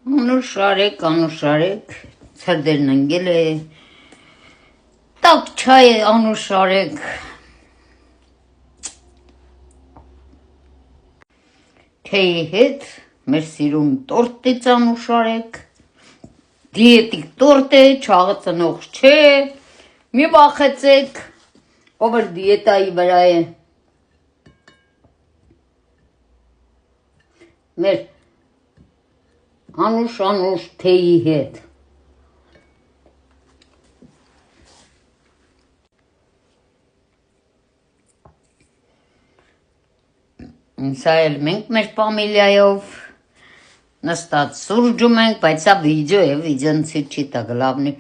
Անուշարեք, ցրդերն ընկել է, տաք չայ է անուշարեք, թեյի հետ մեր սիրուն տորտից անուշարեք, դիետիկ տորտ է, չաղը ծնող չէ, մի բախեցեք, ով էր դիետայի վրա է, մեր անուշ թեյի հետ, Սա էլ մենք մեր պամիլիայով նստած սուրճում ենք, բայց սա վիդեո է, վիդեոն ցույց չի տա, գլավնի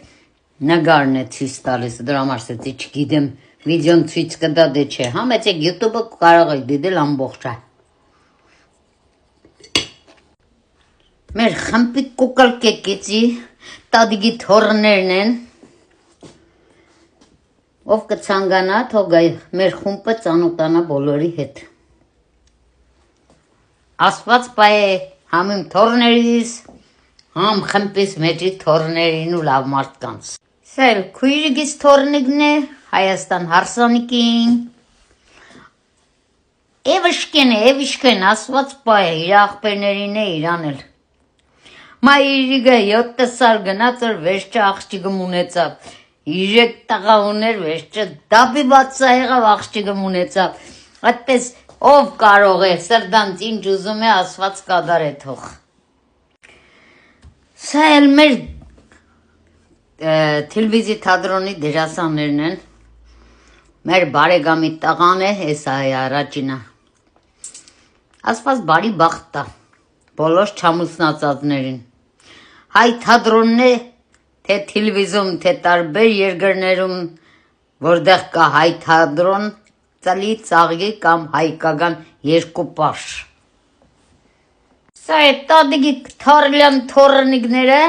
նգարն է ցույց տալիս, դրա մարսեցի չգիտեմ, վիդեոն ցույց կտա դե չէ, համեցեք YouTube-ը կարող եք դիտել ամբողջը։ Մեր խմբի կոկալ կեկեցի, տադիգի թորներն են, ով կցանկանա, թող մեր խումբը ծանոթանա բոլորի հետ։ Ասված պայ է համ իմ թորներիս, համ խմբիս մեջի թորներին ու լավ մարդկանց։ Սա էլ քույրիկիս թորնիկն է, Հայաստան հարսանիքին։ Էվիշկեն, ասված պայ է, իր աղբերներին է իրան էլ։ Մայրիկը 7 սար գնաց էր վերջը աղջիկը մունեցավ, 3 տղա ուներ վերջը դաբի բացա եղավ աղջիկը մունեցավ, այդպես ով կարող է սրդանց ինչ ուզում է ասված կադար է թող։ Սա էլ մեր թիլվիզի թատրոնի դերասաններն են, մեր բարեկամի տղան է, հեսա է առաջինը, ասված բարի բախտ է, բոլոր չամուսնացածներին, հայ թատրոնն է, թե թիլվիզում, թե տարբեր երկրներում, որտեղ կա հայ թատրոն, ծալի ծաղգի կամ հայկական երկու պաշ։ Սա է տադիգի թարլյան թորնիկները,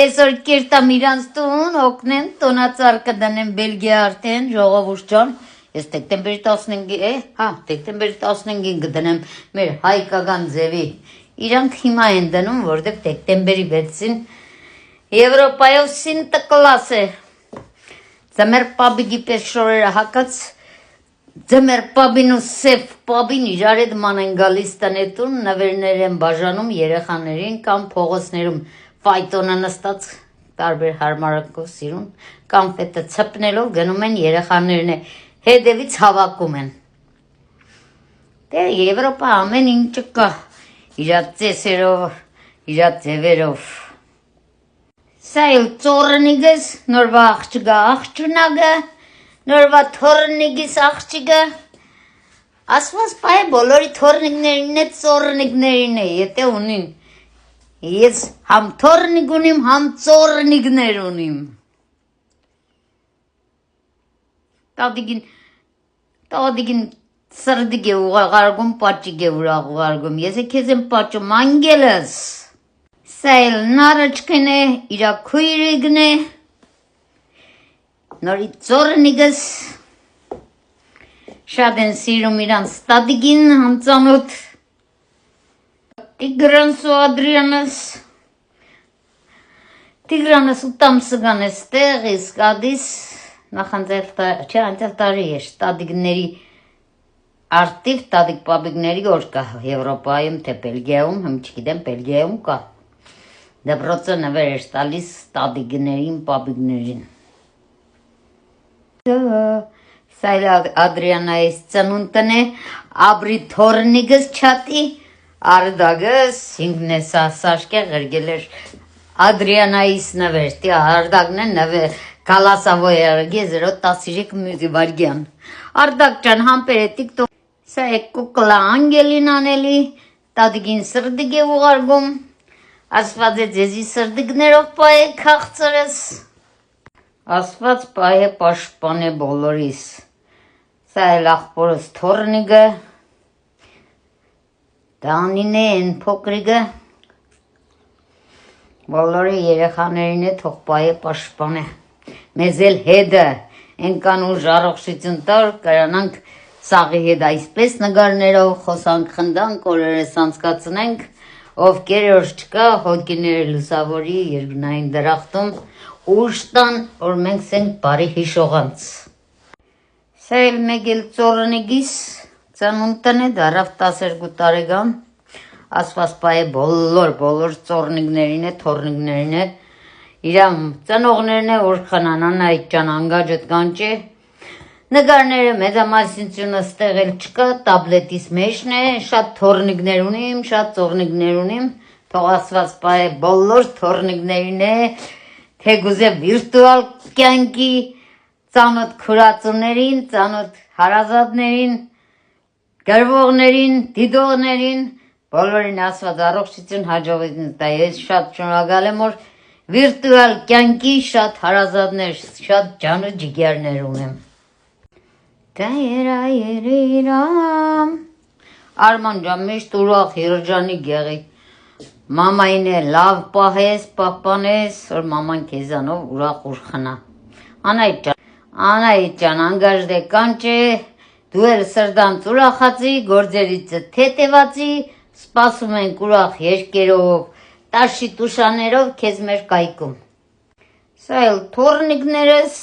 այսօր կերտամ իրանց տուն, օգնեն, տոնածար կդնեմ Բելգիա արդեն, ժողովուրդ ջան, ես դեկտեմբերի 15-ին կդնեմ մեր հայկական ձևի, իրանք հիմա են դնում, որտեղ դեկտեմբերի 6-ին Եվրոպայով սինտկլաս է, ձմեր պաբիգի պես շորերը հակած, ձմեր պաբին ու սև պաբին իրար հետ ման են գալիս տնետուն, նվերներ են բաժանում երեխաներին կամ փողոցներում ֆայտոնը նստած տարբեր հարմարակով սիրուն, կամֆետը ցպնելով գնում են երեխաներն է, հետևից հավաքում են։ Դե Եվրոպա ամեն ինչը կա, իրա ծեսերով, իրա ձևերով։ Սա էլ ծորնիգս, նորվա աղջնագը, նորվա թորնիգիս աղջիկը, ասված պայ բոլորի թորնիկներին է, ծորնիկներին է, եթե ունին, ես համ թորնիկ ունիմ, համ ծորնիկներ ունիմ։ Տադիգին սրդիկ է ուղաղարգում, պաճիկ է ուղաղարգում, ես է քեզ եմ պաճում, անգելս։ Սա էլ նարաչքն է, իրա քույրիկն է, նորի ծորնիկս, շատ են սիրում իրանց տադիգին համծանոտ, Տիգրանս ու Ադրիանս, Տիգրանս ու տամսգան է ստեղ, իսկ ադիս, անցել տարի է, տադիգների, արտիվ տադիգ պաբիգների որ կա Եվրոպայում, թե Բելգիայում, հմ չգիտեմ Բելգիայում կա, դպրոցը նվեր էր տալիս տադիգներին, պաբիգներին։ Սա էլ Ադրիանայիս ծնունդն է, աբրի թորնիկս չատի, արդագս ինքն է սաշկե ղրգել էր Ադրիանայիս նվեր, տի արդագն է նվեր, կալասավոյ եղգեզերո 13 վարգյան։ Արդագ ճան համպեր է տիկտո, սա է կուկլա անգելին անելի, տադիգին սրդիկ է ուղարգում, ասված է ձեզի սրդիկներով պայ է կաղցրս, ասված պայ է պաշպան է բոլորիս, սա էլ աղբորս թորնիկը, դանին է են փոքրիկը, բոլորի երեխաներին է թող պայ է պաշպան է, մեզ էլ հետը, ենքան ու ժարողշություն տար, կրանանք սաղի հետ այսպես նգարներով, խոսանք խնդանք, օրերս անցկացնենք, ովքեր որ չկա հոգիները լուսավորի երկնային դրախտում ուշտան որ մենք ենք բարի հիշողանց Սել մեկ էլ ծորնիգիս ծանունտն է դարավ 12 տարեկան ասված պայ բոլոր ծորնիգներին է թորնիգներին է իրամ ծնողներն է որ խանանան այդ ճան անգաջդ կանչե նկարները մեծամասնությունը ստեղել չկա տաբլետից մեջն է շատ թորնիգներ ունիմ շատ ծորնիգներ ունիմ թող ասված պայ բոլոր թորնիգներին է թե գուզե վիրտուալ կյանքի ծանոթ քուրածուներին, ծանոթ հարազատներին, գրվողներին, դիդողներին, բոլորին ասված առողջություն հաջողություն տա։ Ես շատ շնորհակալ եմ, որ վիրտուալ կյանքի շատ հարազատներ, շատ ջանո ջիգերներ ունեմ։ Դայրայրիրամ Արման ջան, միշտ ուրախ հիրջանի գեղի։ Մամային է լավ պահես, պահպանես, որ մաման քեզանով ուրախ ուրխնա։ Անայդ ջան, անգաժդե կանչե, դու էլ սրդանց ուրախացի, գործերից թետևացի, սպասում ենք ուրախ երկերով, տաշի տուշաներով քեզ մեր կայքում։ Սա էլ թորնիկներս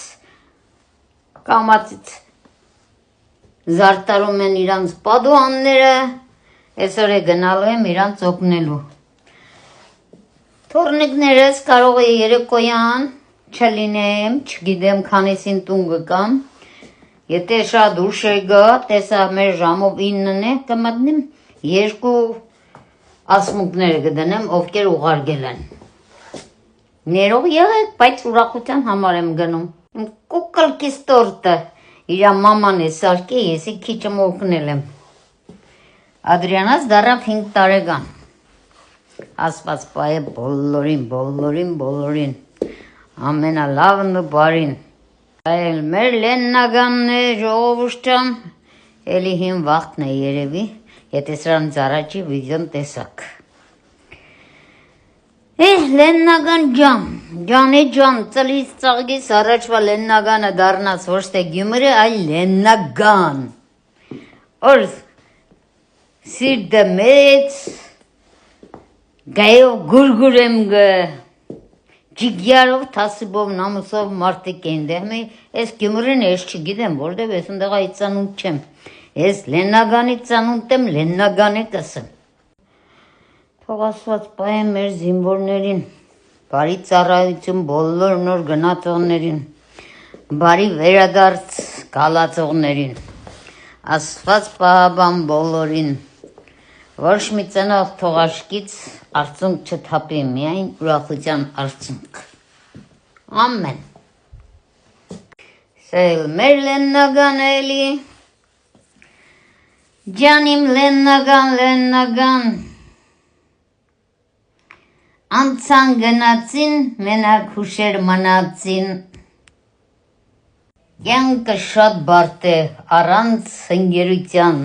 կամացից զարտարում են իրանց պատուանները, այսօր է գնալու եմ իրանց օգնելու։ Թորնիկներս կարող է երեկոյան չլինեմ, չգիտեմ քանեսին տուն գկամ, եթե շատ ուշ է գա, տեսա մեր ժամով 9-ն է, կմտնեմ երկու ասմունքներ կդնեմ, ովքեր ուղարկել են։ Ներող եղեք, բայց ուրախության համար եմ գնում։ Իմ կուկլկիս տորտը, իրա մաման է սարքի, եսի քիչը օգնել եմ։ Ադրիանաս դարավ 5 տարեկան։ Ասված պայ է բոլորին։ Ամենալավն ու բարին։ Այլ մեր լեննագանն է ժողովուշտան, էլի հին վաղթն է երևի, եթե սրանց առաջի վիդյոն տեսակ։ Լեննագան ջանի ջան, ծլից ծաղգիս առաջվա լեննագանը դարնաց ոչ թե գյումրը, այլ լեննագան։ Որ սիրտը մեծ, գայով գուրգուր եմ գը, Ջիգյարով, թասիբով, նամուսով մարդիկ են դեղմի, ես գյումրին ես չգիտեմ, որտև ես ընդեղ այդ ծանունդ չեմ, ես լեննագանի ծանունդ եմ, լեննագանի կսեմ։ Թող ասված պայեմ մեր զինվորներին, բարի ծառայություն բոլոր նոր գնացողներին, բարի վերադարձ գալացողներին, ասված պահաբան բոլորին, ոչ մի ծնող թողաշկից արցունք չթապի, միայն ուրախության արցունք։ Ամեն։ Սել մեր լեննագան էլի, ջանիմ լեննագան, անցան գնացին, մենակ հուշեր մնացին, կյանքը շատ բարդ է, առանց ընկերության,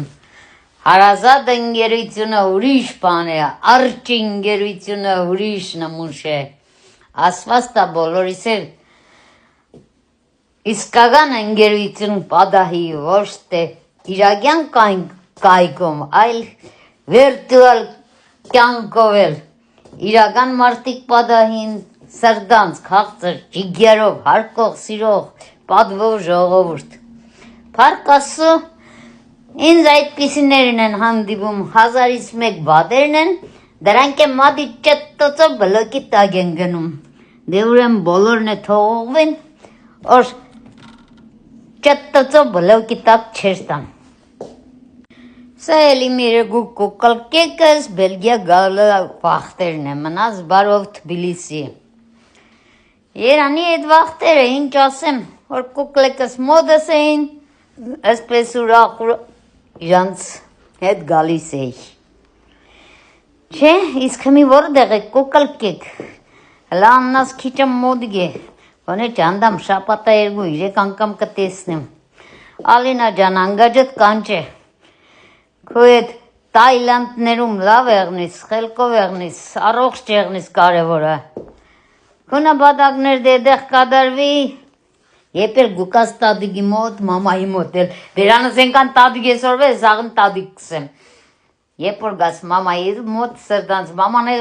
Հարազատ ընկերությունը ուրիշ բան է, արջ ընկերությունը ուրիշ նմուշ է, ասված տա բոլորիս է իսկական ընկերություն պատահի ոչ թե իրագյան կայքում, այլ վիրտուալ կյանքով էլ իրական մարդիկ պատահին սրդանց, քաղցր, ջիգերով, հարկող, սիրող, պատվով ժողովուրդ, փառք Աստծո Ինձ այդպիսիներն են հանդիպում 1001 բադերն են, դրանք է մատի ճետտոցով բլոկի տակ են գնում։ Դե ուրեմ բոլորն է թողողվեն, որ ճետտոցով բլոկի տակ չեր տան։ Սա էլի միրեգու կուկլկեկս Բելգիա գալը վախտերն է, մնաց բարով Թբիլիսի։ Երանի այդ վախտերը ինչ ասեմ, որ կուկլեկս մոդս էին, ասպես ուրախ իրանց հետ գալիս էի։ Չէ, իսկ հմի որտեղ է կուկլկեք, հլա աննաս քիչը մոդգ է, բոնե ճանդամ շապատա երգու, 3 անգամ կտեսնեմ։ Ալինա ջան, անգաջդ կանչ է, քո հետ Թայլանդներում լավ եղնիս, խելքով եղնիս, առողջ եղնիս կարևոր է։ Քո նպատակներ դեղ կատարվի, Եվ էլ գուկաս տադիգի մոտ, մամայի մոտ էլ, վերանս ենքան տադիգ ես օրվե, զաղն տադիգ կսեմ։ Երբ որ գաս մամայի մոտ սրտանց մաման է